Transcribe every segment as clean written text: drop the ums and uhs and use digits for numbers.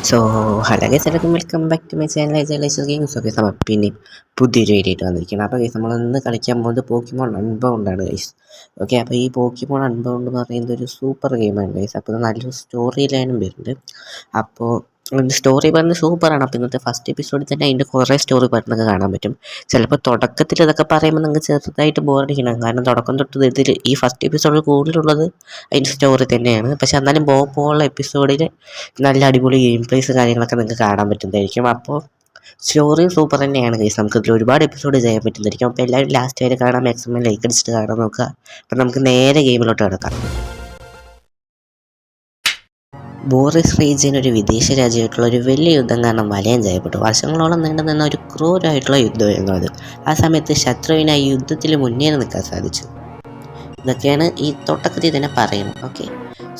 So hello guys, എല്ലാവർക്കും welcome back to my channel games. Okay, പിന്നെ പുതിയൊരു video ആയിട്ട് വന്നിരിക്കുന്നത്. അപ്പോൾ ഗൈസ്, നമ്മളിന്ന് കളിക്കാൻ പോകുന്നത് പോക്കിമോൺ അൺബൗണ്ടാണ് ഗൈസ്. ഓക്കെ, അപ്പോൾ ഈ പോക്കിമോൺ അൺബൗണ്ട് എന്ന് പറയുന്നത് ഒരു സൂപ്പർ ഗെയിമാണ് ഗൈസ്. അപ്പോൾ നല്ലൊരു സ്റ്റോറി ലൈനും വരുന്നുണ്ട്. അപ്പോൾ സ്റ്റോറി പറയുന്നത് സൂപ്പറാണ്. അപ്പോൾ ഇന്നത്തെ ഫസ്റ്റ് എപ്പിസോഡിൽ തന്നെ അതിൻ്റെ കുറേ സ്റ്റോറി പാർട്ടൊക്കെ കാണാൻ പറ്റും. ചിലപ്പോൾ തുടക്കത്തിൽ ഇതൊക്കെ പറയുമ്പോൾ നിങ്ങൾക്ക് ചെറുതായിട്ട് ബോറടിക്കണം. കാരണം തുടക്കം തൊട്ട് ഇതിൽ ഈ ഫസ്റ്റ് എപ്പിസോഡിൽ കൂടുതലുള്ളത് അതിൻ്റെ സ്റ്റോറി തന്നെയാണ്. പക്ഷെ എന്നാലും പോകുള്ള എപ്പിസോഡിൽ നല്ല അടിപൊളി ഗെയിം പ്ലേസ് കാര്യങ്ങളൊക്കെ നിങ്ങൾക്ക് കാണാൻ പറ്റുന്നതായിരിക്കും. അപ്പോൾ സ്റ്റോറിയും സൂപ്പർ തന്നെയാണ് ഗൈസ്. നമുക്ക് ഇതിൽ ഒരുപാട് എപ്പിസോഡ് ചെയ്യാൻ പറ്റുന്നതായിരിക്കും. അപ്പോൾ എല്ലാവരും ലാസ്റ്റ് വരെ കാണാൻ മാക്സിമം ലൈക്ക് അടിച്ചിട്ട് കാണാൻ നോക്കുക. അപ്പം നമുക്ക് നേരെ ഗെയിമിലോട്ട് കിടക്കാം. ബോറിസ് റീജിയൻ ഒരു വിദേശ രാജ്യമായിട്ടുള്ള ഒരു വലിയ യുദ്ധം കാരണം വലയം ചെയ്യപ്പെട്ടു. വർഷങ്ങളോളം നീണ്ടു നിന്ന ഒരു ക്രൂരമായിട്ടുള്ള യുദ്ധമായിരുന്നു അത്. ആ സമയത്ത് ശത്രുവിനായി യുദ്ധത്തിൽ മുന്നേറി നിൽക്കാൻ സാധിച്ചു. ഇതൊക്കെയാണ് ഈ തുടക്കത്തിൽ തന്നെ പറയുന്നത്. ഓക്കെ,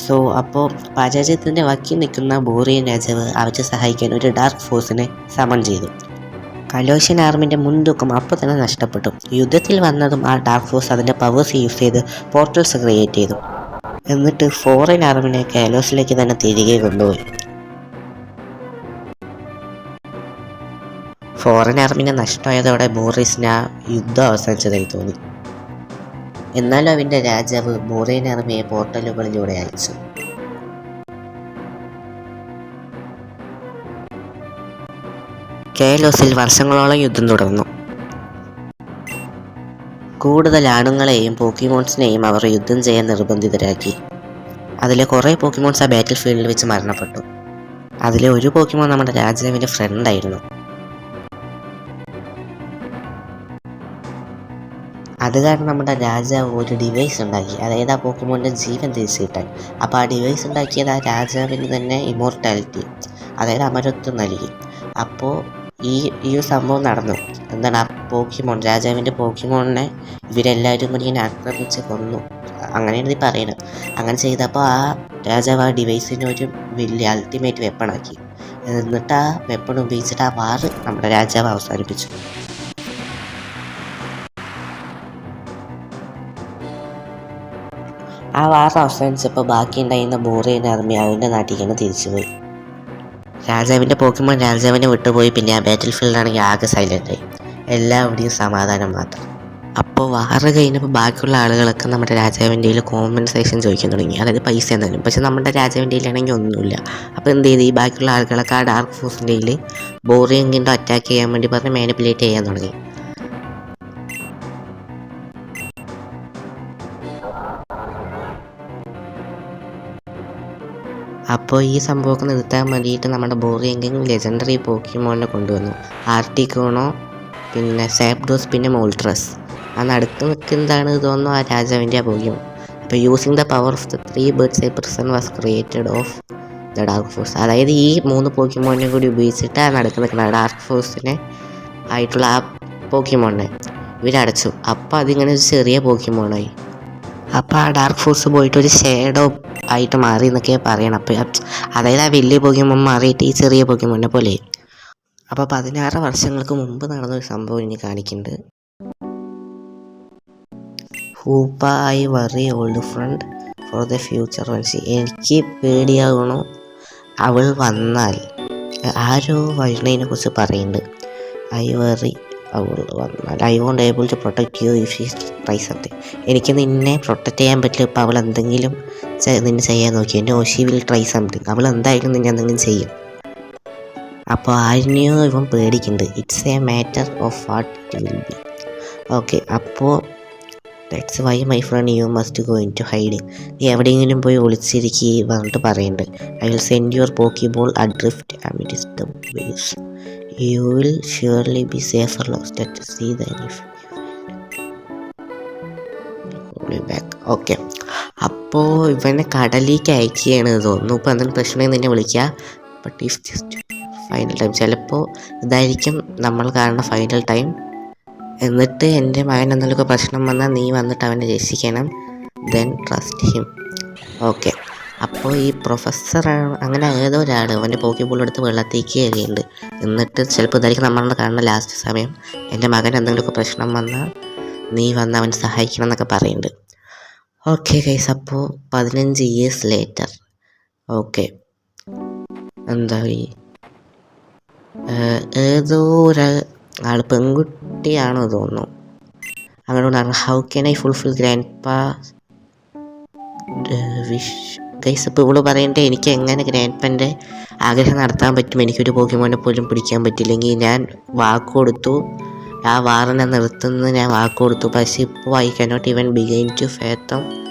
സോ അപ്പോൾ പരാജയത്തിൻ്റെ വക്കിൽ നിൽക്കുന്ന ബോറിയൻ രാജാവ് അവരെ സഹായിക്കാൻ ഒരു ഡാർക്ക് ഫോഴ്സിനെ സമൺ ചെയ്തു. കലോഷ്യൻ ആർമിൻ്റെ മുൻതൂക്കം അപ്പോൾ തന്നെ നഷ്ടപ്പെട്ടു. യുദ്ധത്തിൽ വന്നതും ആ ഡാർക്ക് ഫോഴ്സ് അതിൻ്റെ പവേഴ്സ് യൂസ് ചെയ്ത് പോർട്ടൽസ് ക്രിയേറ്റ് ചെയ്തു. എന്നിട്ട് ഫോറിൻ ആർമിനെ കാലോസിലേക്ക് തന്നെ തിരികെ കൊണ്ടുപോയി. ഫോറിൻ ആർമിനെ നഷ്ടമായതോടെ ബോറിസിന് ആ യുദ്ധം അവസാനിച്ചതായി തോന്നി. എന്നാലും അവൻ്റെ രാജാവ് ബോറിയൻ ആർമിയെ പോർട്ടലുകളിലൂടെ അയച്ചു. കാലോസിൽ വർഷങ്ങളോളം യുദ്ധം തുടർന്നു. കൂടുതൽ ആണുങ്ങളെയും പോക്കിമോൺസിനെയും അവർ യുദ്ധം ചെയ്യാൻ നിർബന്ധിതരാക്കി. അതിലെ കുറേ പോക്കിമോൺസ് ആ ബാറ്റിൽ ഫീൽഡിൽ വെച്ച് മരണപ്പെട്ടു. അതിലെ ഒരു പോക്കിമോൺ നമ്മുടെ രാജാവിൻ്റെ ഫ്രണ്ടായിരുന്നു. അത് കാരണം നമ്മുടെ രാജാവ് ഒരു ഡിവൈസ് ഉണ്ടാക്കി, അതായത് ആ പോക്കിമോൻ്റെ ജീവൻ തിരിച്ചു കിട്ടാൻ. അപ്പോൾ ആ ഡിവൈസ് ഉണ്ടാക്കിയത് ആ രാജാവിന് തന്നെ ഇമോർട്ടാലിറ്റി, അതായത് അമരത്വം നൽകി. അപ്പോൾ ഈ സംഭവം നടന്നു. എന്താണ്, ആ പോക്കിമോൺ രാജാവിൻ്റെ പോക്കിമോണിനെ ഇവരെല്ലാവരും കൂടി ഇങ്ങനെ ആക്രമിച്ച് കൊന്നു. അങ്ങനെയാണ് ഇത് പറയുന്നത്. അങ്ങനെ ചെയ്തപ്പോൾ ആ രാജാവ് ആ ഡിവൈസിനെ ഒരു വലിയ അൾട്ടിമേറ്റ് വെപ്പണാക്കി. എന്നിട്ട് ആ വെപ്പൺ ഉപയോഗിച്ചിട്ട് ആ വാറ് നമ്മുടെ രാജാവ് അവസാനിപ്പിച്ചു. ആ വാർ അവസാനിച്ചപ്പോൾ ബാക്കിയുണ്ടായിരുന്ന ബോറിയൻ ആർമി അവൻ്റെ നാട്ടിലേക്ക് തിരിച്ചുപോയി. രാജാവിൻ്റെ പോക്കിമോൻ രാജാവിനെ വിട്ടുപോയി. പിന്നെ ആ ബാറ്റിൽ ഫീൽഡാണെങ്കിൽ ആകെ സൈലൻ്റായി. എല്ലാവിടെയും സമാധാനം മാത്രം. അപ്പോൾ വാറ് കഴിഞ്ഞപ്പോൾ ബാക്കിയുള്ള ആളുകളൊക്കെ നമ്മുടെ രാജാവിൻ്റെ കയ്യിൽ കോമ്പൻസേഷൻ ചോദിക്കാൻ തുടങ്ങി, അതായത് പൈസ എന്തായാലും. പക്ഷെ നമ്മുടെ രാജാവിൻ്റെ കയ്യിലാണെങ്കിൽ ഒന്നുമില്ല. അപ്പോൾ എന്ത് ചെയ്തു, ഈ ബാക്കിയുള്ള ആളുകളൊക്കെ ആ ഡാർക്ക് ഫോഴ്സിൻ്റെ കയ്യിൽ ബോറിയൻ കിങ്ഡം അറ്റാക്ക് ചെയ്യാൻ വേണ്ടി പറഞ്ഞ് മാനിപ്പുലേറ്റ് ചെയ്യാൻ തുടങ്ങി. അപ്പോൾ ഈ സംഭവമൊക്കെ നിർത്താൻ വേണ്ടിയിട്ട് നമ്മുടെ ബോറിയൻ കിങ് ലെജൻഡറി പോക്കിമോണിനെ കൊണ്ടുവന്നു. ആർട്ടിക്കോണോ, പിന്നെ സാപ്ഡോസ്, പിന്നെ മോൾട്രസ്. ആ നടുക്ക് നിൽക്കുന്നതാണ് തോന്നുന്നു ആ രാജാവിൻ്റെ ആ പോക്കിമോൺ. അപ്പോൾ using the power of the 3 birds a person was created of the dark force. അതായത് ഈ 3 പോക്കിമോണിനെ കൂടി ഉപയോഗിച്ചിട്ട് ആ നടുക്ക് നിൽക്കുന്ന ഡാർക്ക് ഫോഴ്സിനെ ആയിട്ടുള്ള ആ പോക്കിമോണിനെ ഇവരടച്ചു. അപ്പോൾ അതിങ്ങനെ ഒരു ചെറിയ പോക്കിമോണായി. അപ്പോൾ ആ ഡാർക്ക് ഫോഴ്സ് പോയിട്ട് ഒരു ഷേഡോ ആയിട്ട് മാറി എന്നൊക്കെ പറയണം. അപ്പോൾ അതായത് ആ വലിയ പോക്കിമോൻ മാറിയിട്ട് ഈ ചെറിയ പോക്കിമോനെ പോലെ. അപ്പോൾ 16 വർഷങ്ങൾക്ക് മുമ്പ് നടന്നൊരു സംഭവം ഇനി കാണിക്കുന്നുണ്ട്. Hoopa I worry old friend for the future വൻസി. എനിക്ക് പേടിയാകണോ അവൾ വന്നാൽ. ആരോ വരുന്നതിനെ കുറിച്ച് പറയുന്നുണ്ട്. ഐ വറി അവൾ വന്നാൽ I won't able to protect you if she try something. എനിക്ക് നിന്നെ പ്രൊട്ടക്റ്റ് ചെയ്യാൻ പറ്റില്ല. ഇപ്പോൾ അവൾ എന്തെങ്കിലും നിന്നെ ചെയ്യാൻ നോക്കി. No she will try something. അവൾ എന്തായാലും നിന്നെ എന്തെങ്കിലും ചെയ്യും. അപ്പോൾ ആരെയോ ഇവൻ പേടിക്കുന്നുണ്ട്. It's a matter of what it will be. Okay, അപ്പോൾ that's why my friend you must go in to hide. നീ എവിടെയെങ്കിലും പോയി ഒളിച്ചിരിക്കുക പറഞ്ഞിട്ട് പറയുന്നുണ്ട്. I will send your Pokeball adrift amidst the waves. You will surely be safer lost at sea than if back. Okay, അപ്പോൾ ഇവനെ കടലിലേക്ക് അയക്കുകയാണ് തോന്നുന്നു. ഇപ്പോൾ എന്തെങ്കിലും പ്രശ്നം നിന്നെ വിളിക്കുക. But if just final time, ചിലപ്പോൾ ഇതായിരിക്കും നമ്മൾ കാണുന്ന ഫൈനൽ ടൈം. എന്നിട്ട് എൻ്റെ മകൻ എന്തെങ്കിലുമൊക്കെ പ്രശ്നം വന്നാൽ നീ വന്നിട്ട് അവനെ രക്ഷിക്കണം. Then trust him. ഓക്കെ, അപ്പോൾ ഈ പ്രൊഫസർ അങ്ങനെ ഏതോ ഒരാൾ അവൻ്റെ പോക്കിബോൾ എടുത്ത് വെള്ളത്തേക്ക് എറിയുന്നുണ്ട്. എന്നിട്ട് ചിലപ്പോൾ ഇതായിരിക്കും നമ്മളെ കാണുന്ന ലാസ്റ്റ് സമയം. എൻ്റെ മകൻ എന്തെങ്കിലുമൊക്കെ പ്രശ്നം വന്നാൽ നീ വന്ന് അവനെ സഹായിക്കണം എന്നൊക്കെ പറയുന്നുണ്ട്. ഓക്കെ ഗൈസ്, അപ്പോൾ 15 years later. ഓക്കെ, എന്താ ഏതോ ഒരാൾ പെൺകുട്ടിയാണോ തോന്നുന്നു. അങ്ങോട്ട് how can I fulfil grand പാ വിഷ് ഗൈസ്. ഇപ്പോൾ ഇവള് പറയണ്ടേ എനിക്ക് എങ്ങനെ ഗ്രാൻഡ് പാൻ്റെ ആഗ്രഹം നടത്താൻ പറ്റും, എനിക്കൊരു പോക്കിമോനെ പോലും പിടിക്കാൻ പറ്റില്ലെങ്കിൽ. ഞാൻ വാക്ക് കൊടുത്തു, ആ വാറിനെ നിർത്തുന്നത് ഞാൻ വാക്ക് കൊടുത്തു. പക്ഷേ ഇപ്പോൾ I cannot even begin to fathom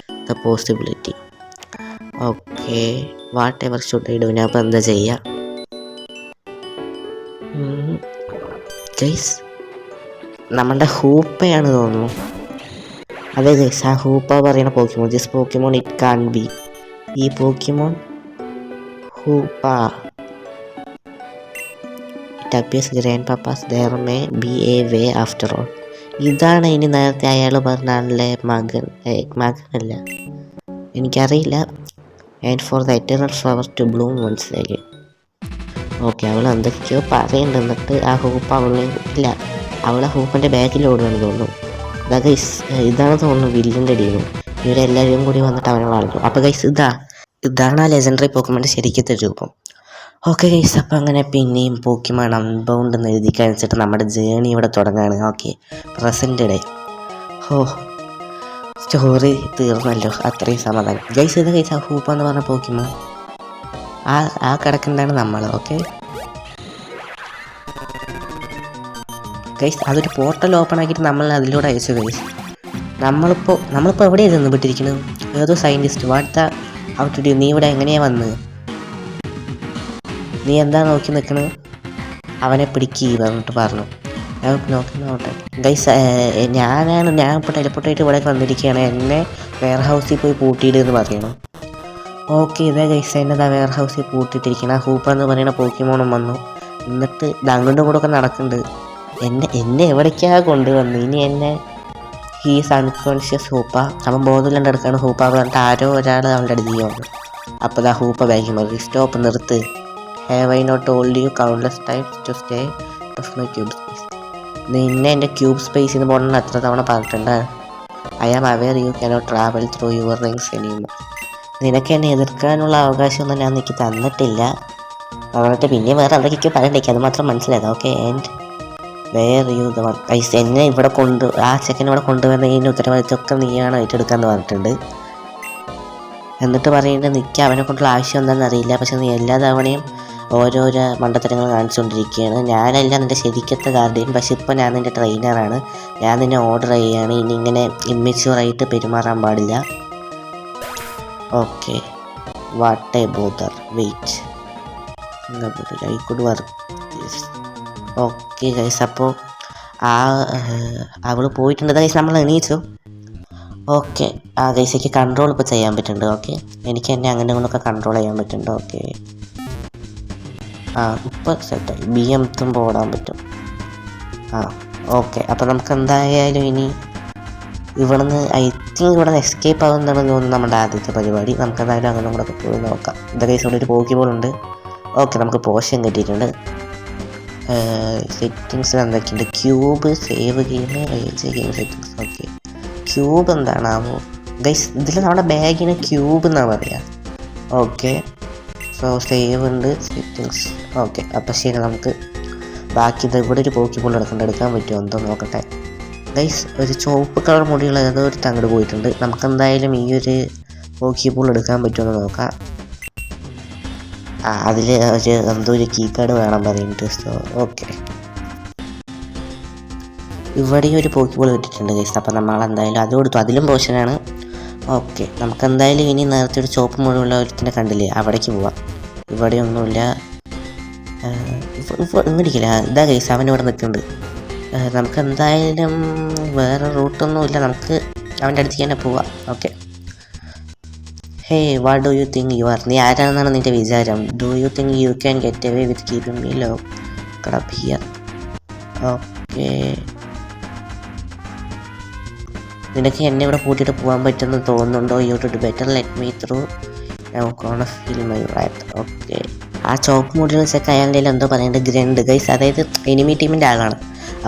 the possibility. Okay, whatever should I do? ഞാൻ അപ്പോൾ എന്താ ചെയ്യുക ഗൈസ്? നമ്മളുടെ ഹൂപ്പയാണ് തോന്നുന്നു. അതെ ഗൈസ്, ആ ഹൂപ്പ പറയുന്ന Pokemon. This Pokemon it can be. ഈ Pokemon Hoopa. It appears grand papas there may be a way after all. ഇതാണ് ഇനി നേരത്തെ അയാൾ പറഞ്ഞാലേ മകനല്ല, എനിക്കറിയില്ല. And for the eternal flower to bloom once again. Okay, അവൾ എന്തൊക്കെയോ പറയുന്നുണ്ട്. എന്നിട്ട് ആ ഹൂപ്പ് അവളെ ഇല്ല, അവളെ ഹൂപ്പിൻ്റെ ബാക്കിലോടുകയാണ് തോന്നുന്നു. ഇതാണ് തോന്നുന്നു വില്ലിൻ്റെ ടീം. ഇവരെല്ലാവരും കൂടി വന്നിട്ട് അവനെ വളർന്നു. അപ്പോൾ ഗൈസ് ഇതാണ് ആ ലെജൻഡറി പോക്കിമോൻ്റെ ശരിക്കത്തെ രൂപം. ഓക്കെ ഗൈസ്, അപ്പോൾ അങ്ങനെ പിന്നെയും പോക്കിമോൺ അൺബൗണ്ട് എന്ന് എഴുതി കഴിച്ചിട്ട് നമ്മുടെ ജേണി ഇവിടെ തുടങ്ങുകയാണ്. Okay, present day. സ്റ്റോറി തീർന്നല്ലോ, അത്രയും സമാധാനം. ഗൈസ് ഇത് ഗൈസ് ആ ഹൂപ്പ എന്ന് പറഞ്ഞ പോക്കിമോൺ ആ കിടക്കുന്നതാണ് നമ്മൾ. ഓക്കെ ഗൈസ്, അതൊരു പോർട്ടൽ ഓപ്പൺ ആക്കിയിട്ട് നമ്മൾ അതിലൂടെ അയച്ചു ഗൈസ്. നമ്മളിപ്പോൾ എവിടെയാണ് ചെന്ന് വിട്ടിരിക്കുന്നത്? ഏതോ scientist. What the how to do? നീ ഇവിടെ എങ്ങനെയാണ് വന്നത്? നീ എന്താ നോക്കി നിൽക്കണത്? അവനെ പിടിക്കുക പറഞ്ഞിട്ട് പറഞ്ഞു. ഞാൻ നോക്കട്ടെ ഗൈസ്, ഞാൻ ഇപ്പോൾ ടെലിപ്പോർട്ടായിട്ട് ഇവിടെ വന്നിരിക്കുകയാണ്. എന്നെ വെയർ ഹൗസിൽ പോയി പൂട്ടിയിടുമെന്ന് പറയണം. ഓക്കെ, ഇതേ ഗൈസ് എന്നതാ വെയർ ഹൗസിൽ പൂട്ടിയിട്ടിരിക്കണം. ആ ഹൂപ്പ എന്ന് പറയുന്ന പോക്കിമോണും വന്നു. എന്നിട്ട് അങ്ങോട്ടും കൂടെ ഒക്കെ നടക്കുന്നുണ്ട്. എന്നെ എവിടേക്കാണ് കൊണ്ടുവന്നു? ഇനി എന്നെ ഹീസ് അൺകോൺഷ്യസ് ഹൂപ്പ. അവൻ ബോധമില്ലാണ്ട് എടുക്കാണ് ഹൂപ്പ പറഞ്ഞിട്ട് ആരോ ഒരാൾ അവളുടെ അടുത്ത് വന്നു. അപ്പോൾ ആ ഹൂപ്പ ബാക്കി മതി. സ്റ്റോപ്പ്, നിർത്ത്. Have I not told you countless times to stay off my cube space? നിന്നെ എൻ്റെ ക്യൂബ് സ്പേസിൽ നിന്ന് പോകണമെന്ന് എത്ര തവണ പറഞ്ഞിട്ടുണ്ട്? I am aware you cannot travel through your rings anymore. നിനക്ക് എന്നെ എതിർക്കാനുള്ള അവകാശമൊന്നും ഞാൻ എനിക്ക് തന്നിട്ടില്ല. പറഞ്ഞിട്ട് പിന്നെ വേറെ അവിടേക്ക് പറയണ്ടേക്ക്, അത് മാത്രം മനസ്സിലായത്. Okay, and where you the one. ഐസ് എന്നെ ഇവിടെ ആ ചെക്കൻ ഇവിടെ കൊണ്ടുവന്നതിൻ്റെ ഉത്തരവാദിത്തമൊക്കെ നീയാണ് ഏറ്റെടുക്കാമെന്ന് പറഞ്ഞിട്ടുണ്ട്. എന്നിട്ട് പറയുന്നത് നിൽക്കുക, അവനെ കൊണ്ടുള്ള ആവശ്യം എന്താണെന്ന് അറിയില്ല, പക്ഷെ നീ എല്ലാ തവണയും ഓരോരോ മണ്ടത്തരങ്ങൾ കാണിച്ചുകൊണ്ടിരിക്കുകയാണ്. ഞാനല്ല നിൻ്റെ ശരിക്കത്തെ ഗാർഡിയൻ, പക്ഷെ ഇപ്പോൾ ഞാൻ നിൻ്റെ ട്രെയിനറാണ്. ഞാൻ നിന്നെ ഓർഡർ ചെയ്യുകയാണ്, ഇനി ഇങ്ങനെ ഇമ്മെച്യൂറായിട്ട് പെരുമാറാൻ പാടില്ല. Okay, what a bother, wait, I could work this. Okay guys, അപ്പോൾ അവൾ പോയിട്ടുണ്ട് ഗൈസ്. നമ്മൾ എണീച്ചു. ഓക്കെ, ആ ഗൈസയ്ക്ക് കൺട്രോൾ ഇപ്പോൾ ചെയ്യാൻ പറ്റുന്നുണ്ട്. ഓക്കെ, എനിക്ക് എന്നെ അങ്ങനെ കൊണ്ടൊക്കെ കൺട്രോൾ ചെയ്യാൻ പറ്റുന്നുണ്ട്. ഓക്കെ, ഇപ്പോൾ സെറ്റായി. എത്തുമ്പോൾ ഓടാൻ പറ്റും. ഓക്കെ, അപ്പോൾ നമുക്ക് എന്തായാലും ഇനി ഇവിടുന്ന് ഐ തിങ്ക് ഇവിടെ നിന്ന് എസ്കേപ്പ് ആകുന്നതാണെന്ന് തോന്നുന്നു നമ്മുടെ ആദ്യത്തെ പരിപാടി. നമുക്ക് എന്തായാലും അങ്ങനെ കൂടെ പോയി നോക്കാം. ഇതൊക്കെ ഗൈസ് ഇവിടെ ഒരു പോക്കിബോളുണ്ട്. ഓക്കെ, നമുക്ക് പോഷൻ കിട്ടിയിട്ടുണ്ട്. സെറ്റിങ്സിൽ എന്തൊക്കെയുണ്ട്? Cube, save game, game settings. Okay, cube എന്താണാവോ ഗൈസ്? ഇതിൽ നമ്മുടെ ബാഗിന് ക്യൂബ് എന്നാണ് പറയുക. ഓക്കെ, സോ സേവ് ഉണ്ട്, സെറ്റിങ്സ്. ഓക്കെ, അപ്പോൾ ശരി, നമുക്ക് ബാക്കി ഇത് ഇവിടെ ഒരു പോക്കിബോൾ എടുക്കാൻ പറ്റുമോ എന്തോ നോക്കട്ടെ ഗൈസ്. ഒരു ചുവപ്പ് കളർ മുടിയുള്ള ഏതോ ഒരു തങ്ങട് പോയിട്ടുണ്ട്. നമുക്കെന്തായാലും ഈ ഒരു പോക്കിബോൾ എടുക്കാൻ പറ്റുമെന്ന് നോക്കാം. അതിൽ എന്തോ ഒരു കീ കാർഡ് വേണം പറയുന്നുണ്ട്. സോ ഓക്കെ, ഇവിടെ ഒരു പോക്കിബോൾ കിട്ടിയിട്ടുണ്ട് ഗൈസ്. അപ്പോൾ നമ്മൾ എന്തായാലും അത് കൊടുത്തു, അതിലും പോഷനാണ്. ഓക്കെ, നമുക്കെന്തായാലും ഇനി നേരത്തെ ഒരു ചോപ്പ് മുഴുവനുള്ള ഒരുത്തിനെ കണ്ടില്ലേ, അവിടേക്ക് പോവാം. ഇവിടെ ഒന്നുമില്ല, ഇങ്ങടിക്കില്ല. ഇതാ ഗൈസ്, അവൻ ഇവിടെ നിൽക്കുന്നുണ്ട്. നമുക്കെന്തായാലും വേറെ റൂട്ടൊന്നുമില്ല, നമുക്ക് അവൻ്റെ അടുത്തേക്ക് തന്നെ പോവാം. Okay, hey what do you think you are? നീ ആരാണെന്നാണ് നിൻ്റെ വിചാരം? Do you think you can get away with keeping me locked up here? Okay, നിനക്ക് എന്നെ ഇവിടെ കൂട്ടിയിട്ട് പോകാൻ പറ്റുമെന്ന് തോന്നുന്നുണ്ടോ? You to do better let me through, I gonna feel my right. Okay, ആ ചോപ്പ് മൂഡിൽ വെച്ചൊക്കെ അയാളുടെ എന്തോ പറയുന്നത് ഗ്രണ്ട് ഗൈസ്, അതായത് എനിമി ടീമിൻ്റെ ആളാണ്.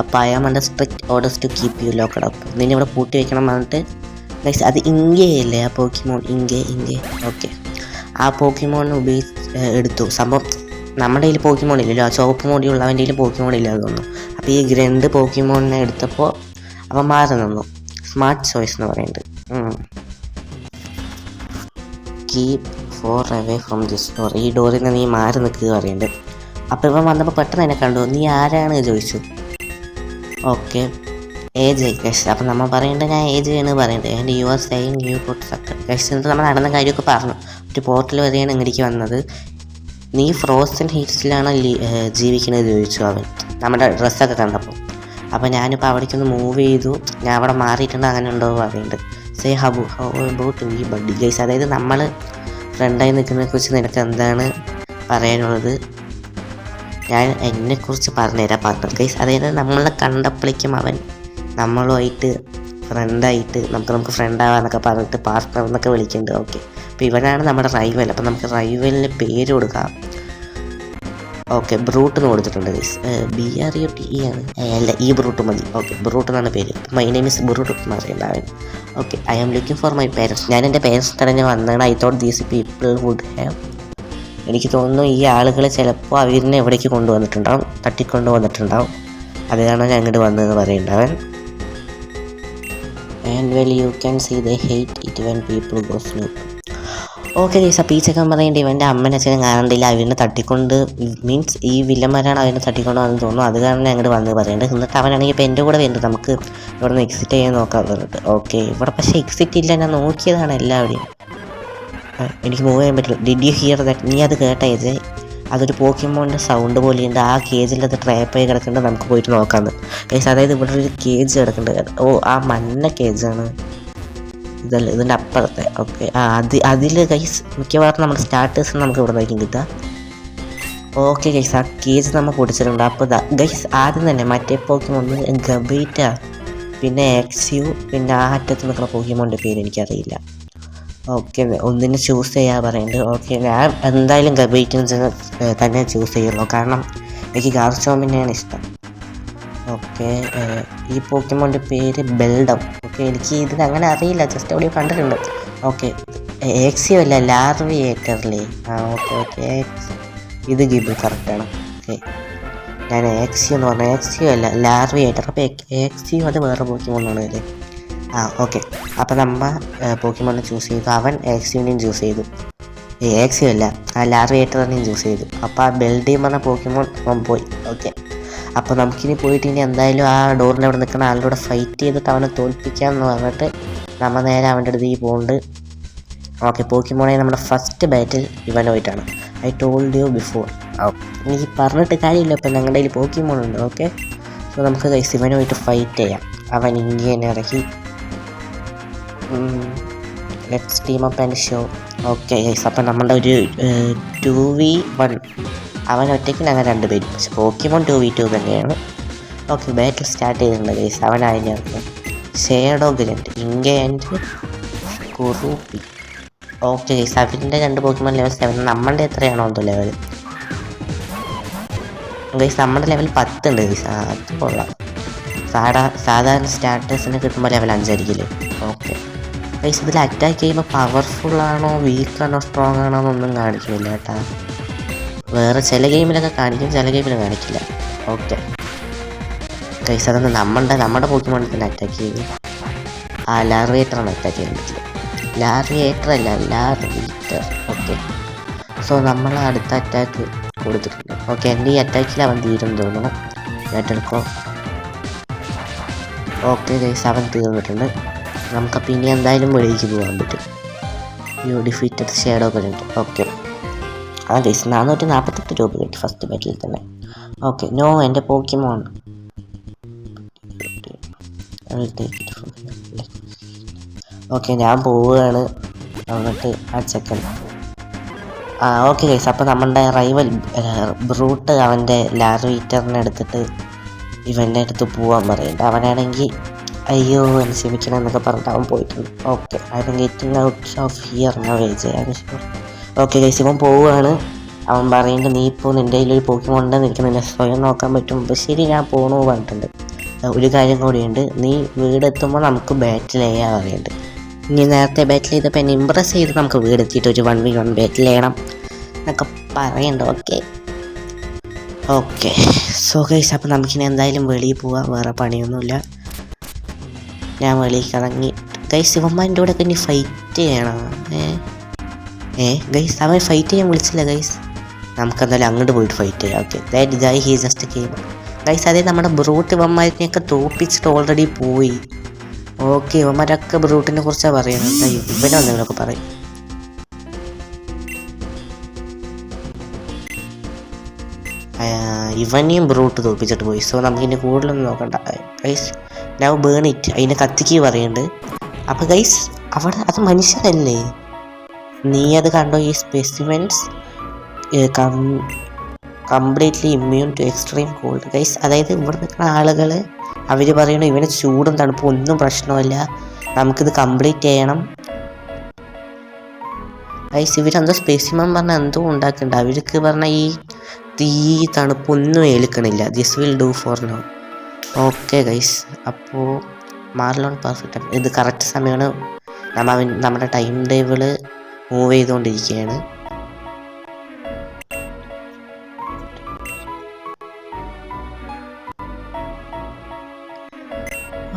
അപ്പോൾ അയാൾ under strict orders to keep you locked up. നിന്നെ ഇവിടെ പൂട്ടി വെക്കണം പറഞ്ഞിട്ട് ഗൈസ്. അത് ഇങ്കയല്ലേ ആ പോക്കിമോൺ? ഇങ്കെ. ഓക്കെ, ആ പോക്കിമോൺ എടുത്തു. സംഭവം നമ്മുടെ കയ്യിൽ പോക്കിമോൺ ഇല്ലല്ലോ, ആ ചുവപ്പ് മോടിയുള്ളവൻ്റെ കയ്യിൽ പോക്കിമോൺ ഇല്ലാതെ തോന്നുന്നു. അപ്പോൾ ഈ ഗ്രണ്ട് പോക്കിമോണിനെ എടുത്തപ്പോൾ അവൻ മാറി നിന്നു. സ്മാർട്ട് ചോയ്സ് എന്ന് പറയുന്നത്. Keep for away from this door, ഈ ഡോറിൽ നിന്ന് നീ മാറി നിൽക്കുക പറയുന്നുണ്ട്. അപ്പോൾ ഇവൻ വന്നപ്പോൾ പെട്ടെന്ന് എന്നെ കണ്ടു. നീ ആരാണ് ചോദിച്ചു. Okay age guys. അപ്പം നമ്മൾ പറയേണ്ടത് ഞാൻ ഏജ് ആണ് പറയേണ്ടത്. And you are saying you got sucker guys. എന്നിട്ട് നമ്മൾ നടന്ന കാര്യമൊക്കെ പറഞ്ഞു. ഒരു പോർട്ടൽ വരെയാണ് ഇങ്ങോട്ടേക്ക് വന്നത്. നീ ഫ്രോസൺ ഹീറ്റ്സിലാണ് ജീവിക്കുന്നത് ചോദിച്ചു അവൻ നമ്മുടെ ഡ്രസ്സൊക്കെ കണ്ടപ്പോൾ. അപ്പോൾ ഞാനിപ്പോൾ അവിടേക്കൊന്ന് മൂവ് ചെയ്തു. ഞാൻ അവിടെ മാറിയിട്ടുണ്ട്, അങ്ങനെ ഉണ്ടോ പറയുന്നുണ്ട്. Say how about we buddy guys. അതായത് നമ്മൾ ഫ്രണ്ടായി നിൽക്കുന്നതിനെക്കുറിച്ച് നിനക്ക് എന്താണ് പറയാനുള്ളത്? ഞാൻ എന്നെക്കുറിച്ച് പറഞ്ഞുതരാം പാർട്ണർ ഗൈസ്. അതായത് നമ്മളെ കണ്ടപ്പോഴേക്കും അവൻ നമ്മളുമായിട്ട് ഫ്രണ്ടായിട്ട് നമുക്ക് ഫ്രണ്ടാവാന്നൊക്കെ പറഞ്ഞിട്ട് പാർട്ണർ എന്നൊക്കെ വിളിക്കുന്നുണ്ട്. ഓക്കെ, അപ്പോൾ ഇവനാണ് നമ്മുടെ റൈവൽ. അപ്പോൾ നമുക്ക് റൈവലിന് പേര് കൊടുക്കാം. ഓക്കെ, ബ്രൂട്ട് എന്ന് കൊടുത്തിട്ടുണ്ട് ഗൈസ്. BRUTE ആണ്, അല്ല ഈ ബ്രൂട്ട് മതി. ഓക്കെ, ബ്രൂട്ട് എന്നാണ് പേര്. മൈ നെയിം ഇസ് ബ്രൂട്ട് എന്ന് പറയുന്നത് അവൻ. Okay, I am looking for my parents. ഞാൻ എൻ്റെ പേരൻസ് തന്നെ വന്നതാണ്. I thought these people would have. എനിക്ക് തോന്നുന്നു ഈ ആളുകൾ ചിലപ്പോൾ അവരിനെ എവിടേക്ക് കൊണ്ടുവന്നിട്ടുണ്ടാവും, തട്ടിക്കൊണ്ടു വന്നിട്ടുണ്ടാവും. അതാണ് ഞാൻ അങ്ങോട്ട് വന്നതെന്ന് പറയുന്നുണ്ട് അവൻ. And well you can see they hate it when people go snoop. Okay guys. അപ്പോൾ ഈ ചെക്കൻ പറയേണ്ടി ഇവൻ്റെ അമ്മനച്ഛനും കാണണ്ടില്ല, അവനെ തട്ടിക്കൊണ്ട് മീൻസ് ഈ വില്ലന്മാരാണ് അവനെ തട്ടിക്കൊണ്ട് വന്ന് തോന്നുന്നു. അത് കാരണം അങ്ങോട്ട് വന്ന് പറയേണ്ടത്. എന്നിട്ട് അവനാണെങ്കിൽ ഇപ്പോൾ എൻ്റെ കൂടെ വരുന്നത്, നമുക്ക് ഇവിടെ നിന്ന് എക്സിറ്റ് ചെയ്യാൻ നോക്കാൻ പറഞ്ഞിട്ട്. ഓക്കെ, ഇവിടെ പക്ഷേ എക്സിറ്റ് ഇല്ല, ഞാൻ നോക്കിയതാണ് എല്ലാവരെയും. എനിക്ക് മൂവ് ചെയ്യാൻ പറ്റില്ല. Did you here that? നീ അത് കേട്ടേജ്? അതൊരു പോക്കിമോണിൻ്റെ സൗണ്ട് പോലെയുണ്ട്. ആ കേജിൽ അത് ട്രാപ്പായി കിടക്കുന്നുണ്ട്, നമുക്ക് പോയിട്ട് നോക്കാമെന്ന് ഗൈസ്. അതായത് ഇവിടെ ഒരു കേജ് കിടക്കുന്നുണ്ട്. ഓ, ആ മഞ്ഞ കേജാണ് ഇതല്ല, ഇതിൻ്റെ അപ്പുറത്തെ. ഓക്കെ, അതിൽ ഗൈസ് മിക്കവാറും നമ്മുടെ സ്റ്റാർട്ടേഴ്സ് നമുക്ക് ഇവിടെ നിന്നായിരിക്കും കിട്ടുക. ഓക്കെ ഗൈസ്, ആ കേജ് നമ്മൾ പൊടിച്ചിട്ടുണ്ട്. അപ്പോൾ ഗൈസ് ആദ്യം തന്നെ മറ്റേ പോക്കിമോൺ ഗബീറ്റ, പിന്നെ എക്സ്യു, പിന്നെ ആ അറ്റത്ത് നിൽക്കുന്ന പോക്കിമോണിൻ്റെ പേര് എനിക്കറിയില്ല. ഓക്കെ, ഒന്നിനെ ചൂസ് ചെയ്യാൻ പറയുന്നുണ്ട്. ഓക്കെ, ഞാൻ എന്തായാലും ഗബീറ്റിന് തന്നെ ചൂസ് ചെയ്യുള്ളൂ, കാരണം എനിക്ക് ഗാർച്ചോമിനെയാണ് ഇഷ്ടം. ഓക്കെ, ഈ പോക്കിമോൻ്റെ പേര് ബെൽഡം. ഓക്കെ, എനിക്ക് ഇതിന് അങ്ങനെ അറിയില്ല, ജസ്റ്റ് എവിടെയോ കണ്ടിട്ടുണ്ട്. ഓക്കെ, എക്സിയോ അല്ല, ലാർവിയേറ്ററിലെ. ഓക്കെ, ഇത് ഗിബിൾ കറക്റ്റാണ്. ഓക്കെ, ഞാൻ എക്സിയോ എന്ന് പറഞ്ഞാൽ എക്സിയോ അല്ല, ലാർവിയേറ്റർ. അപ്പോൾ എക്സിയോ അത് വേറെ പോക്കിമോണാണ് അല്ലേ? ഓക്കെ. അപ്പോൾ നമ്മൾ പോക്കിമോനെ ചൂസ് ചെയ്തു. അവൻ എക്സിയോനെയും ചൂസ് ചെയ്തു. എക്സിയോ അല്ല, ആ ലാർവിയേറ്ററിനെയും ചൂസ് ചെയ്തു. അപ്പോൾ ആ ബെൽഡിയും പറഞ്ഞ പോക്കിമോൺ അവൻ പോയി. ഓക്കെ, അപ്പോൾ നമുക്കിനി പോയിട്ട് ഇനി എന്തായാലും ആ ഡോറിൻ്റെ അവിടെ നിൽക്കുന്ന ആളുടെ ഫൈറ്റ് ചെയ്തിട്ട് അവനെ തോൽപ്പിക്കാമെന്ന് പറഞ്ഞിട്ട് നമ്മൾ നേരെ അവൻ്റെ അടുത്തേക്ക് പോകുന്നുണ്ട്. ഓക്കെ, പോക്കിമോണെ നമ്മുടെ ഫസ്റ്റ് ബാറ്റിൽ ഇവനുമായിട്ടാണ്. I told you before. എനിക്ക് പറഞ്ഞിട്ട് കാര്യമില്ല, ഇപ്പം ഞങ്ങളുടെ കയ്യിൽ പോക്കിമോൺ ഉണ്ട്. ഓക്കെ, സോ നമുക്ക് ഗൈസ് ഇവനുമായിട്ട് ഫൈറ്റ് ചെയ്യാം. അവൻ ഇങ്ങനെ ഇറക്കി let's team up and show. Okay guys, അപ്പം നമ്മുടെ ഒരു 2v1. അവൻ ഒറ്റയ്ക്ക് ഞങ്ങൾ രണ്ടുപേരും, പക്ഷെ പോക്കിമോൺ 2v2 തന്നെയാണ്. ഓക്കെ, ബാറ്റിൽ സ്റ്റാർട്ട് ചെയ്തിട്ടുണ്ട് ഗൈസ്. അവൻ അതിനകത്ത് ഷേഡോ ഗ്രൻഡ്, ഇങ്ക ആൻഡ് കുറുപ്പി. ഓക്കെ ഗൈസ്, അവൻ്റെ രണ്ട് പോക്കിമോൺ ലെവൽ 7. നമ്മളുടെ എത്രയാണോ എന്തോ ലെവൽ ഗൈസ്? നമ്മുടെ ലെവൽ 10 ഉണ്ട് ഗൈസ്. അത് കൊള്ളാം. സാധാരണ സ്റ്റാർട്ടേഴ്സിന് കിട്ടുമ്പോൾ ലെവൽ 5 ആയിരിക്കില്ലേ? ഓക്കെ ഗൈസ്, ഇതിൽ അറ്റാക്ക് ചെയ്യുമ്പോൾ പവർഫുള്ളാണോ വീക്കാണോ സ്ട്രോങ് ആണോ എന്നൊന്നും കാണിക്കുന്നില്ല കേട്ടോ. വേറെ ചില ഗെയിമിലൊക്കെ കാണിക്കും, ചില ഗെയിമിൽ കാണിക്കില്ല. ഓക്കെ ഗൈസ്, അതൊന്ന് നമ്മുടെ പോക്കിമോണിൽ തന്നെ അറ്റാക്ക് ചെയ്തു. ആ ലാർവിയേറ്ററാണ് അറ്റാക്ക് ചെയ്യാൻ പറ്റില്ല. ലാർവിയേറ്റർ അല്ല, ലാർവിയേറ്റർ. ഓക്കെ, സോ നമ്മൾ അടുത്ത അറ്റാക്ക് കൊടുത്തിട്ടുണ്ട്. ഓക്കെ, എൻ്റെ ഈ അറ്റാക്കിൽ അവൻ തീരും തോന്നുന്നു. ഏറ്റെടുക്കോ. ഓക്കെ ഗൈസ്, അവൻ തീർന്നിട്ടുണ്ട്. നമുക്കപ്പോൾ ഇനി എന്തായാലും വെളിയിലേക്ക് പോകാൻ പറ്റും. You defeated shadow grunt. Okay, ആ ഗൈസ് 448 രൂപ കിട്ടി ഫസ്റ്റ് ബാറ്റിൽ തന്നെ. ഓക്കെ, നോ, എൻ്റെ പോക്കിമോൺ. ഓക്കെ, ഞാൻ പോവുകയാണ്. എന്നിട്ട് ആ ചെക്കൻ. ഓക്കെ ഗൈസ്, അപ്പോൾ നമ്മുടെ റൈവൽ ബ്രൂട്ട് അവൻ്റെ ലാർവിയേറ്ററിനെ എടുത്തിട്ട് ഇവൻ്റെ അടുത്ത് പോകാൻ പറയുന്നുണ്ട്. അവനാണെങ്കിൽ അയ്യോ എന്നെ ക്ഷമിക്കണം എന്നൊക്കെ പറഞ്ഞിട്ട് അവൻ പോയിട്ടുണ്ട്. Okay, I am getting out of here now age. Okay guys, ഇവൻ പോവുകയാണ്. അവൻ പറയുന്നുണ്ട് നീ ഇപ്പോൾ നിൻ്റെ കയ്യിലൊരു പോക്കിമോൺ ഉണ്ടെന്ന് എനിക്ക് നിന്നെ സ്വയം നോക്കാൻ പറ്റും. അപ്പോൾ ശരി, ഞാൻ പോകണു പറഞ്ഞിട്ടുണ്ട്. ഒരു കാര്യം കൂടിയുണ്ട്, നീ വീടെത്തുമ്പോൾ നമുക്ക് ബാറ്റിൽ ചെയ്യാൻ പറയുന്നുണ്ട്. ഇനി നേരത്തെ ബാറ്റിൽ ചെയ്തപ്പോൾ എന്നെ ഇമ്പ്രസ് ചെയ്ത് നമുക്ക് വീടെത്തിയിട്ട് ഒരു 1v1 ബാറ്റിൽ ചെയ്യണം എന്നൊക്കെ പറയുന്നുണ്ട്. ഓക്കെ, ഓക്കെ സോ ഗൈസ്, അപ്പോൾ നമുക്കിനി എന്തായാലും വെളിയിൽ പോവാം, വേറെ പണിയൊന്നുമില്ല. ഞാൻ വെളിയിൽ ഇറങ്ങി. ഗൈസ് ഇവന്മാരുടെ കൂടെ ഇനി ഫൈറ്റ് ചെയ്യണം. ഗൈസ് അവൻ ഫൈറ്റ് ചെയ്യാൻ വിളിച്ചില്ല ഗൈസ്. നമുക്കെന്തായാലും അങ്ങോട്ട് പോയിട്ട് ഫൈറ്റ് ചെയ്യാം. Okay that guy he just game guys. അതേ നമ്മുടെ ബ്രൂട്ട് ഇവന്മാരിനെയൊക്കെ തോപ്പിച്ചിട്ട് ഓൾറെഡി പോയി. ഓക്കെ ഇവന്മാരൊക്കെ ബ്രൂട്ടിനെ കുറിച്ചാണ് പറയുന്നത്. ഇവനെ എന്തെങ്കിലുമൊക്കെ പറയും. ഇവനെയും ബ്രൂട്ട് തോൽപ്പിച്ചിട്ട് പോയി. സോ നമുക്കിനി കൂടുതലൊന്നും നോക്കണ്ട ഗൈസ്. Now burn it. അതിനെ കത്തിക്ക് പറയുന്നുണ്ട്. അപ്പോൾ ഗൈസ് അവിടെ അത് മനുഷ്യരല്ലേ? നീ അത് കണ്ടോ? ഈ specimens completely immune to extreme cold guys. അതായത് ഇവിടെ നിൽക്കുന്ന ആളുകൾ അവർ പറയണു ഇവന് ചൂടും തണുപ്പും ഒന്നും പ്രശ്നമല്ല, നമുക്കിത് കംപ്ലീറ്റ് ചെയ്യണം ഗൈസ്. ഇവരെന്തോ സ്പെസിമൻ പറഞ്ഞാൽ എന്തോ ഉണ്ടാക്കുന്നുണ്ട്. അവർക്ക് പറഞ്ഞാൽ ഈ തീ തണുപ്പൊന്നും ഏൽക്കണില്ല. This will do for now. Okay guys, അപ്പോൾ മാർലോൺ പെർഫെക്റ്റ്. ഇത് കറക്റ്റ് സമയമാണ്. നമ്മുടെ ടൈം ടേബിള് മൂവ് ചെയ്തുകൊണ്ടിരിക്കുകയാണ്.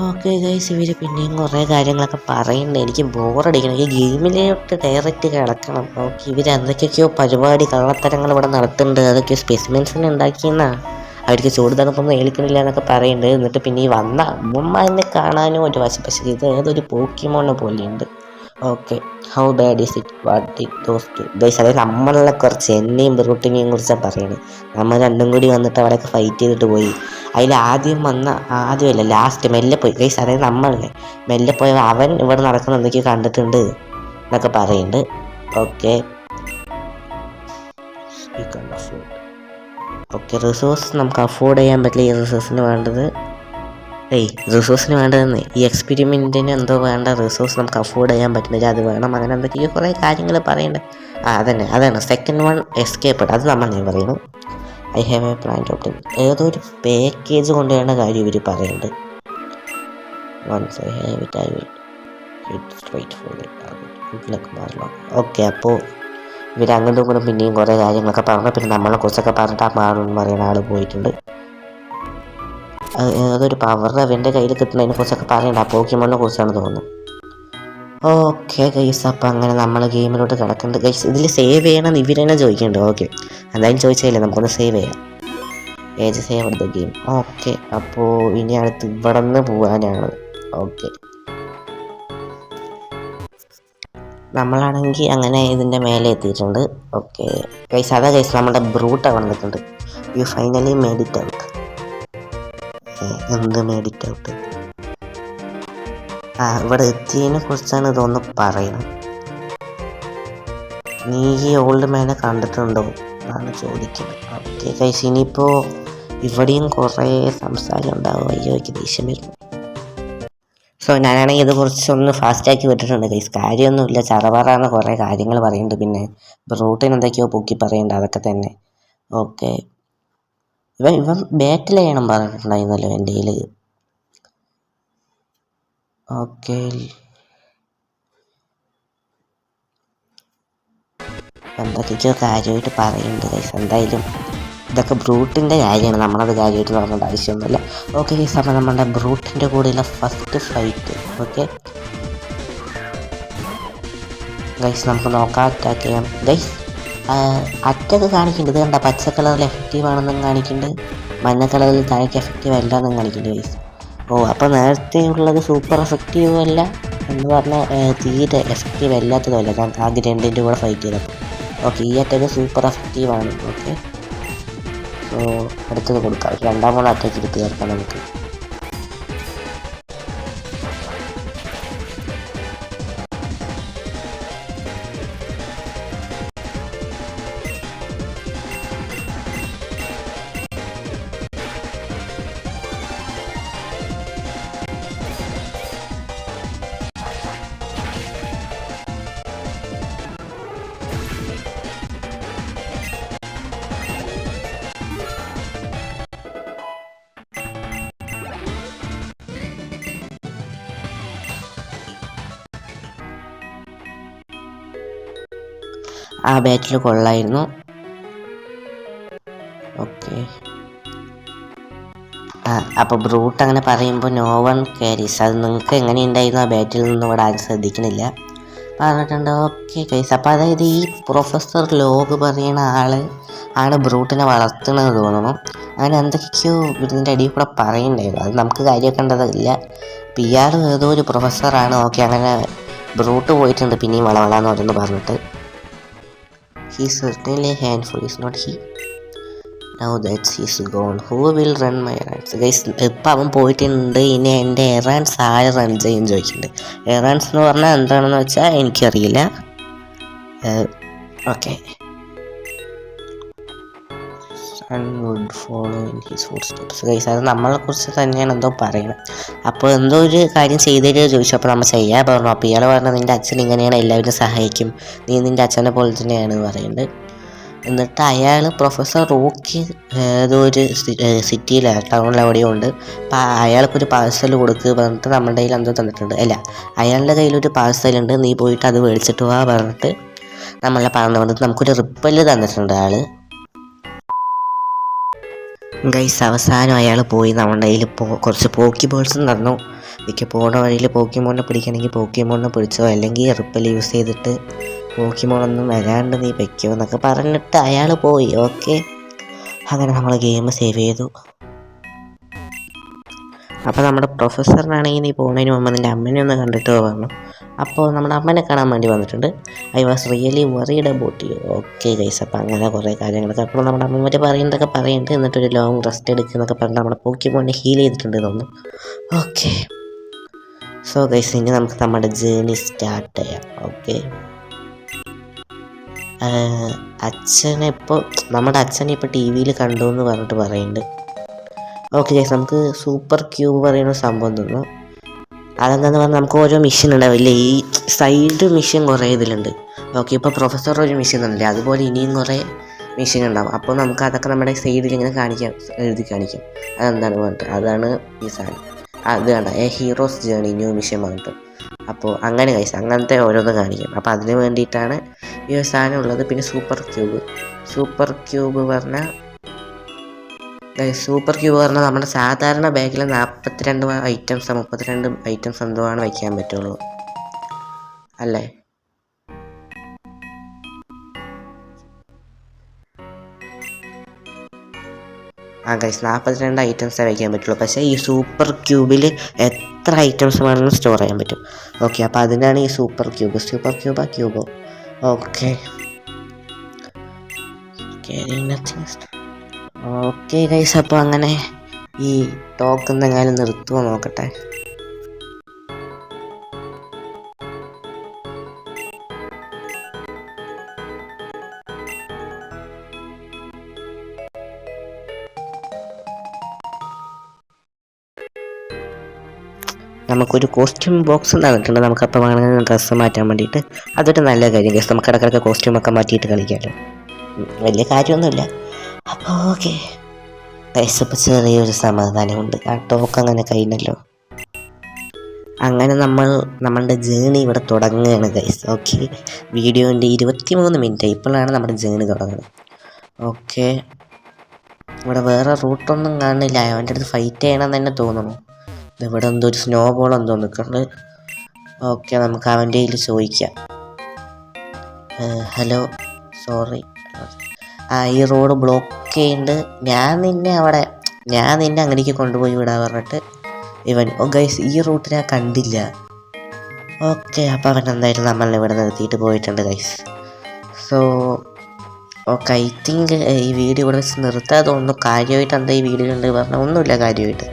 ഓക്കെ ഗൈസ്, ഇവർ പിന്നെയും കുറേ കാര്യങ്ങളൊക്കെ പറയുന്നുണ്ട്. എനിക്ക് ബോറടിക്കണം. ഈ ഗെയിമിലോട്ട് ഡയറക്റ്റ് കിടക്കണം. ഓക്കെ ഇവർ എന്തൊക്കെയൊക്കെയോ പരിപാടി കള്ളത്തരങ്ങൾ ഇവിടെ നടത്തുന്നുണ്ട്. അതൊക്കെ സ്പെസിമെൻസിനെ ഉണ്ടാക്കിയെന്നാ. അവർക്ക് ചൂട് തണുപ്പൊന്നും ഏൽക്കണില്ല എന്നൊക്കെ പറയുന്നുണ്ട്. എന്നിട്ട് പിന്നെ ഈ വന്ന ഉമ്മമാരെ കാണാനും ഒരു വശം. പക്ഷേ ഇത് ഏതൊരു പോക്കിമോനെ പോലെയുണ്ട്. Okay how bad is it what did those two guys. അതായത് നമ്മളെ കുറച്ച് എന്നെയും ബ്രൂട്ടിനെയും കുറിച്ചാണ് പറയുന്നത്. നമ്മൾ രണ്ടും കൂടി വന്നിട്ട് അവിടെയൊക്കെ ഫൈറ്റ് ചെയ്തിട്ട് പോയി. അതിൽ ആദ്യമല്ല ലാസ്റ്റ് മെല്ലെ പോയി ഗൈസ്. അതായത് നമ്മളല്ലേ മെല്ലെ പോയ അവൻ ഇവിടെ നടക്കുന്ന എന്തൊക്കെയോ കണ്ടിട്ടുണ്ട് എന്നൊക്കെ പറയുന്നുണ്ട്. ഓക്കെ റിസോഴ്സ് നമുക്ക് അഫോർഡ് ചെയ്യാൻ പറ്റില്ല. ഈ റിസോഴ്സിന് വേണ്ടത് റിസോഴ്സിന് വേണ്ടതെന്ന് ഈ എക്സ്പെരിമെൻറ്റിന് എന്തോ വേണ്ട റിസോഴ്സ് നമുക്ക് അഫോർഡ് ചെയ്യാൻ പറ്റുന്നില്ല, അത് വേണം, അങ്ങനെ എന്തൊക്കെയോ കുറേ കാര്യങ്ങൾ പറയണ്ടേ. അതാണ് സെക്കൻഡ് വൺ എസ്കേപ്പ്. അത് ഞാൻ പറയുന്നു. I have a plan to obtain. ഏതോ ഒരു പാക്കേജ് കൊണ്ടുവരേണ്ട കാര്യം ഇവർ പറയുന്നുണ്ട്. Once I have it I will hit straight for it. Okay അപ്പോൾ ഇവർ അങ്ങോട്ടും ഇങ്ങോട്ടും പിന്നെയും കുറേ കാര്യങ്ങളൊക്കെ പറഞ്ഞു. പിന്നെ നമ്മളെ കുറിച്ചൊക്കെ പറഞ്ഞിട്ട് ആ മാറെന്ന് പറയുന്ന ആൾ പോയിട്ടുണ്ട്. ഏതൊരു പവർ അവൻ്റെ കയ്യിൽ കിട്ടുന്നതിനെ കുറിച്ചൊക്കെ പറയണ്ട. ആ പോക്കിമോണിനെ കുറിച്ചാണ് തോന്നുന്നത്. ഓക്കെ ഗൈസ്, അപ്പം അങ്ങനെ നമ്മൾ ഗെയിമിലോട്ട് കിടക്കുന്നുണ്ട് ഗൈസ്. ഇതിൽ സേവ് ചെയ്യണമെന്ന് ഇവരെന്നെ ചോദിക്കുന്നുണ്ട്. ഓക്കെ എന്തായാലും ചോദിച്ചാലേ നമുക്കൊന്ന് സേവ് ചെയ്യാം. ഏജ് സേവ് എടുത്ത ഗെയിം. ഓക്കെ അപ്പോൾ ഇനി അടുത്ത് ഇവിടെ നിന്ന് പോകാനാണ്. ഓക്കെ നമ്മളാണെങ്കിൽ അങ്ങനെ ഇതിൻ്റെ മേലെ എത്തിയിട്ടുണ്ട്. ഓക്കെ ഗൈസ്, അതാ ഗൈസ് നമ്മുടെ ബ്രൂട്ട് വന്നിട്ടുണ്ട്. You finally made it out. എന്ത് മേഡിറ്റ് ഔട്ട്? ഇവിടെ എത്തിയതിനെ കുറിച്ചാണ് ഇതൊന്ന് പറയുന്നത്. നീ ഈ ഓൾഡ് മാനെ കണ്ടിട്ടുണ്ടോ എന്നാണ് ചോദിക്കുന്നത്. ഓക്കെ ഗൈസ്, ഇനിയിപ്പോൾ ഇവിടെയും കുറേ സംസാരം ഉണ്ടാവും. അയ്യോ എനിക്ക് ദേഷ്യം വരുന്നു. സോ ഞാനാണെങ്കിൽ ഇത് കുറച്ചൊന്ന് ഫാസ്റ്റാക്കി വിട്ടിട്ടുണ്ട് ഗൈസ്. കാര്യമൊന്നുമില്ല, ചറപറാന്ന് കുറേ കാര്യങ്ങൾ പറയുന്നുണ്ട്. പിന്നെ ബ്രൂട്ടിന് എന്തൊക്കെയോ പൊക്കി പറയുന്നുണ്ട്, അതൊക്കെ തന്നെ. ഓക്കെ ഇവൻ ബാറ്റിൽ ചെയ്യണം പറഞ്ഞിട്ടുണ്ടായിരുന്നല്ലോ എൻ്റെ കയ്യിൽ. ഓക്കെ എന്തൊക്കെയോ കാര്യമായിട്ട് പറയുന്നുണ്ട് ഗൈസ്. എന്തായാലും ഇതൊക്കെ ബ്രൂട്ടിൻ്റെ കാര്യമാണ്, നമ്മളത് കാര്യമായിട്ട് നോക്കേണ്ട ആവശ്യമൊന്നുമില്ല. ഓക്കെ ഗൈസ്, അപ്പോൾ നമ്മുടെ ബ്രൂട്ടിൻ്റെ കൂടെയുള്ള ഫസ്റ്റ് ഫൈറ്റ്. ഓക്കെ ഗൈസ്, നമുക്ക് നോക്കാം. അറ്റാക്ക് ചെയ്യാം ഗൈസ്. അറ്റാക്ക് കാണിക്കുന്നുണ്ട്. ഇത് കണ്ട പച്ച കളറിൽ എഫക്റ്റീവ് ആണെന്നും കാണിക്കുന്നുണ്ട്, മഞ്ഞ കളറിൽ താഴേക്ക് എഫക്റ്റീവ് അല്ല എന്നും കാണിക്കുന്നുണ്ട് ഗൈസ്. അപ്പോൾ നേരത്തെ ഉള്ളത് സൂപ്പർ എഫക്റ്റീവും അല്ല എന്ന് പറഞ്ഞാൽ തീരെ എഫക്റ്റീവ് അല്ലാത്തതുമല്ല. ഞാൻ ആദ്യം രണ്ടിൻ്റെ കൂടെ ഫൈറ്റ് ചെയ്തപ്പോൾ. ഓക്കെ ഈ അറ്റാക്ക് സൂപ്പർ എഫക്റ്റീവാണ്. ഓക്കെ സോ അടുത്തത് കൊടുക്കാം. രണ്ടാമത് അറ്റാക്ക് എടുത്ത് ചേർക്കാം നമുക്ക്. ആ ബാറ്റിൽ കൊള്ളായിരുന്നു. ഓക്കെ അപ്പോൾ ബ്രൂട്ട് അങ്ങനെ പറയുമ്പോൾ നോ വൺ ക്യാരീസ്, അത് നിങ്ങൾക്ക് എങ്ങനെയുണ്ടായിരുന്നു ആ ബാറ്റിൽ നിന്നും ഇവിടെ ആരും ശ്രദ്ധിക്കണില്ല പറഞ്ഞിട്ടുണ്ട്. ഓക്കെ ഗൈസ്, അപ്പോൾ അതായത് ഈ പ്രൊഫസർ ലോഗ് പറയുന്ന ആണ് ബ്രൂട്ടിനെ വളർത്തുന്നത് തോന്നണം. അങ്ങനെ എന്തൊക്കെയോ ഇതിൻ്റെ അടിയിൽ കൂടെ പറയുന്നുണ്ടായിരുന്നു, അത് നമുക്ക് കാര്യമാക്കേണ്ടതില്ല. അപ്പോൾ ഇയാൾ ഏതോ ഒരു പ്രൊഫസറാണ്. ഓക്കെ, അങ്ങനെ ബ്രൂട്ട് പോയിട്ടുണ്ട് പിന്നെയും വളവളാന്ന് ഓരോന്ന് പറഞ്ഞിട്ട്. He certainly handful is not he now that's he's gone who will run my runs. Guys ഇപ്പം അവൻ പോയിട്ടുണ്ട്, ഇനി എൻ്റെ എറാൻസ് ആര് റൺ ചെയ്യും ചോദിക്കുന്നുണ്ട്. എറാൻസ് എന്ന് പറഞ്ഞാൽ എന്താണെന്ന് വെച്ചാൽ എനിക്കറിയില്ല. Okay, would follow in his food steps. Guys അത് നമ്മളെ കുറിച്ച് തന്നെയാണ് എന്തോ പറയുന്നത്. അപ്പോൾ എന്തോ ഒരു കാര്യം ചെയ്തിട്ട് ചോദിച്ചു, അപ്പോൾ നമ്മൾ ചെയ്യാൻ പറഞ്ഞു. അപ്പോൾ ഇയാൾ പറഞ്ഞാൽ നിൻ്റെ അച്ഛൻ ഇങ്ങനെയാണ്, എല്ലാവരും സഹായിക്കും, നീ നിൻ്റെ അച്ഛനെ പോലെ തന്നെയാണ് പറയുന്നത്. എന്നിട്ട് അയാൾ പ്രൊഫസർ റോക്കി ഏതോ ഒരു സിറ്റിയിലാണ്, ടൗണിലെവിടെയോ ഉണ്ട്. അപ്പോൾ അയാൾക്കൊരു പാഴ്സൽ കൊടുക്കുക പറഞ്ഞിട്ട് നമ്മുടെ കയ്യിൽ എന്തോ തന്നിട്ടുണ്ട്. അല്ല, അയാളുടെ കയ്യിലൊരു പാഴ്സലുണ്ട്, നീ പോയിട്ട് അത് മേടിച്ചിട്ട് വാ പറഞ്ഞിട്ട് നമ്മളെ പറഞ്ഞു വന്നിട്ട് നമുക്കൊരു റിപ്പല് തന്നിട്ടുണ്ട് ആൾ. ഗൈസ് അവസാനം അയാൾ പോയി നമ്മുടെ കയ്യിൽ കുറച്ച് പോക്കി ബോൾസും തന്നു. എനിക്ക് പോണ വഴിയിൽ പോക്കിമോണിനെ പിടിക്കണമെങ്കിൽ പോക്കിമോണിനെ പിടിച്ചോ, അല്ലെങ്കിൽ റിപ്പൽ യൂസ് ചെയ്തിട്ട് പോക്കിമോണൊന്നും വരാണ്ട് നീ വെക്കോ എന്നൊക്കെ പറഞ്ഞിട്ട് അയാൾ പോയി. ഓക്കെ, അങ്ങനെ നമ്മൾ ഗെയിം സേവ് ചെയ്തു. അപ്പോൾ നമ്മുടെ പ്രൊഫസറിനാണെങ്കിൽ നീ പോകുന്നതിന് മുമ്പ് നിൻ്റെ അമ്മനെ ഒന്ന് കണ്ടിട്ട് പറഞ്ഞു. അപ്പോൾ നമ്മുടെ അമ്മനെ കാണാൻ വേണ്ടി വന്നിട്ടുണ്ട്. I was really worried about you. Okay guys, അപ്പോൾ അങ്ങനെ കുറേ കാര്യങ്ങളൊക്കെ അപ്പോൾ നമ്മുടെ അമ്മമാർ പറയുന്നതൊക്കെ പറയുന്നുണ്ട്. എന്നിട്ടൊരു ലോങ് റെസ്റ്റ് എടുക്കുക എന്നൊക്കെ പറഞ്ഞ് നമ്മുടെ പോക്കിമോണിനെ ഹീൽ ചെയ്തിട്ടുണ്ട് തോന്നുന്നു. ഓക്കെ, സോ ഗൈസ് ഇനി നമുക്ക് നമ്മുടെ ജേർണി സ്റ്റാർട്ട് ചെയ്യാം. ഓക്കെ, നമ്മുടെ അച്ഛനെ ഇപ്പോൾ ടി വിയിൽ കണ്ടു എന്ന് പറഞ്ഞിട്ട് പറയുന്നുണ്ട്. ഓക്കെ ഗൈസ്, നമുക്ക് സൂപ്പർ ക്യൂബ് പറയുന്ന സംഭവം തോന്നുന്നു. അതെന്താന്ന് പറഞ്ഞാൽ നമുക്ക് ഓരോ മിഷൻ ഉണ്ടാവില്ല, ഈ സൈഡ് മിഷൻ കുറേ ഇതിലുണ്ട്. ഓക്കെ, ഇപ്പോൾ പ്രൊഫസർ ഒരു മിഷൻ തന്നില്ലേ, അതുപോലെ ഇനിയും കുറേ മിഷൻ ഉണ്ടാവും. അപ്പോൾ നമുക്ക് അതൊക്കെ നമ്മുടെ സൈഡിൽ ഇങ്ങനെ എഴുതി കാണിക്കും അതെന്താണ് പറഞ്ഞിട്ട്. അതാണ് ഈ സാധനം, അത് വേണ്ട ഹീറോസ് ജേർണി ന്യൂ മിഷൻ പറഞ്ഞിട്ട്. അപ്പോൾ അങ്ങനെ ഗൈസ് അങ്ങനത്തെ ഓരോന്ന് കാണിക്കും. അപ്പോൾ അതിന് വേണ്ടിയിട്ടാണ് ഈ ഒരു സാധനം ഉള്ളത്. പിന്നെ സൂപ്പർ ക്യൂബ് പറഞ്ഞാൽ നമ്മുടെ സാധാരണ ബാഗിൽ 32 ഐറ്റംസ് എന്തോ ആണ് വയ്ക്കാൻ പറ്റുള്ളൂ അല്ലേ. ഗൈസ് 42 ഐറ്റംസേ വയ്ക്കാൻ പറ്റുള്ളൂ. പക്ഷേ ഈ സൂപ്പർ ക്യൂബിൽ എത്ര ഐറ്റംസ് വേണമെങ്കിലും സ്റ്റോർ ചെയ്യാൻ പറ്റും. ഓക്കെ, അപ്പോൾ അതിനാണ് ഈ സൂപ്പർ ക്യൂബോ. ഓക്കെ ഗൈസ്, അപ്പോൾ അങ്ങനെ ഈ ടോക്ക് എന്തെങ്കിലും നിർത്തുമോ നോക്കട്ടെ. നമുക്കൊരു കോസ്റ്റ്യൂം ബോക്സ് തന്നിട്ടുണ്ട്, നമുക്കപ്പോൾ വേണമെങ്കിൽ ഡ്രസ്സ് മാറ്റാൻ വേണ്ടിയിട്ട്. അതൊരു നല്ല കാര്യം ഗൈസ്, നമുക്ക് ഇടയ്ക്കിടയ്ക്ക് കോസ്റ്റ്യൂമൊക്കെ മാറ്റിയിട്ട് കളിക്കാമല്ലോ, വലിയ കാര്യമൊന്നുമില്ല. അപ്പോൾ ഓക്കെ ഗൈസ്, ഇപ്പോൾ ചെറിയൊരു സമാധാനമുണ്ട്, ആ ടോക്ക് അങ്ങനെ കഴിഞ്ഞല്ലോ. അങ്ങനെ നമ്മളുടെ ജേണി ഇവിടെ തുടങ്ങുകയാണ് ഗൈസ്. ഓക്കെ, വീഡിയോൻ്റെ 23 മിനിറ്റ് ഇപ്പോഴാണ് നമ്മുടെ ജേണി തുടങ്ങുന്നത്. ഓക്കെ, ഇവിടെ വേറെ റൂട്ടൊന്നും കാണുന്നില്ല, അവൻ്റെ അടുത്ത് ഫൈറ്റ് ചെയ്യണമെന്ന് തന്നെ തോന്നുന്നു. ഇവിടെ എന്തോ ഒരു സ്നോ ബോൾ എന്തോ നിൽക്കുന്നുണ്ട്. ഓക്കെ, നമുക്ക് അവൻ്റെ കയ്യിൽ ചോദിക്കാം. ഹലോ, സോറി, ഈ റോഡ് ബ്ലോക്ക് ചെയ്യുന്നുണ്ട്, ഞാൻ നിന്നെ അങ്ങനെയൊക്കെ കൊണ്ടുപോയി വിടാൻ പറഞ്ഞിട്ട് ഇവൻ. ഗൈസ് ഈ റൂട്ട് ഞാൻ കണ്ടില്ല. ഓക്കെ, അപ്പോൾ അവൻ എന്തായാലും നമ്മളെ ഇവിടെ നിർത്തിയിട്ട് പോയിട്ടുണ്ട് guys. So okay, I think ഈ വീഡിയോ ഇവിടെ വെച്ച് നിർത്താതെ തോന്നുന്നു. കാര്യമായിട്ട് എന്താ ഈ വീഡിയോ ഉണ്ട് പറഞ്ഞാൽ ഒന്നുമില്ല. കാര്യമായിട്ട്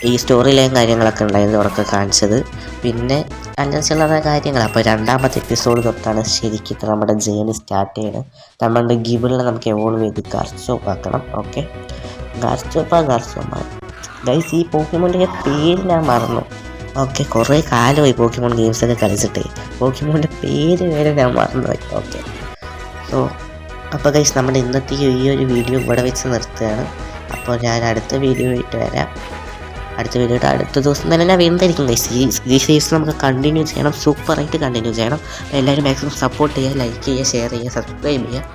ഈ സ്റ്റോറിയിലെയും കാര്യങ്ങളൊക്കെ ഉണ്ടായിരുന്നു അവർക്ക് കാണിച്ചത്. പിന്നെ ചില്ലറ കാര്യങ്ങൾ. അപ്പോൾ രണ്ടാമത്തെ എപ്പിസോഡ് തൊട്ടാണ് ശരിക്കും നമ്മുടെ ജേണി സ്റ്റാർട്ട് ചെയ്യുന്നത്. നമ്മളുടെ ഗിബിളിനെ നമുക്ക് എവോൾവ് ചെയ്ത് ഗർച്ചോപ്പ് ആക്കണം. ഓക്കെ, ഗർച്ചോപ്പ് ഗൈസ്, ഈ പോക്കിമോൻ്റെ പേര് ഞാൻ മറന്നു. ഓക്കെ, കുറേ കാലമായി പോക്കിമോൺ ഗെയിംസൊക്കെ കളിച്ചിട്ട് പോക്കിമോൻ്റെ പേര് വരെ ഞാൻ മറന്നുപോയി. ഓക്കെ, സോ അപ്പോൾ ഗൈസ് നമ്മുടെ ഇന്നത്തെ ഈ ഒരു വീഡിയോ ഇവിടെ വെച്ച് നിർത്തുകയാണ്. അപ്പോൾ ഞാൻ അടുത്ത വീഡിയോ ആയിട്ട് വരാം. അടുത്ത വീഡിയോയുടെ അടുത്ത ദിവസം തന്നെ ഞാൻ വീണ്ടായിരിക്കും ഗൈസ്. ഈ സീരീസ് നമുക്ക് കണ്ടിന്യൂ ചെയ്യണം, സൂപ്പറായിട്ട് കണ്ടിന്യൂ ചെയ്യണം. എല്ലാവരും മാക്സിമം സപ്പോർട്ട് ചെയ്യുക, ലൈക്ക് ചെയ്യുക, ഷെയർ ചെയ്യുക, സബ്സ്ക്രൈബ് ചെയ്യുക.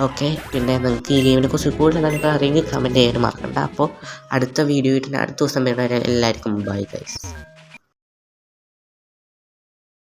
ഓക്കെ, പിന്നെ നിങ്ങൾക്ക് ഈ ഗെയിമിനെ കുറിച്ച് കൂടുതൽ നിങ്ങൾക്ക് അറിയെങ്കിൽ കമൻറ്റ് ചെയ്യാൻ മറക്കണ്ട. അപ്പോൾ അടുത്ത വീഡിയോ ആയിട്ട് അടുത്ത ദിവസം വരുന്നവരെ എല്ലാവർക്കും ബൈ ഗൈസ്.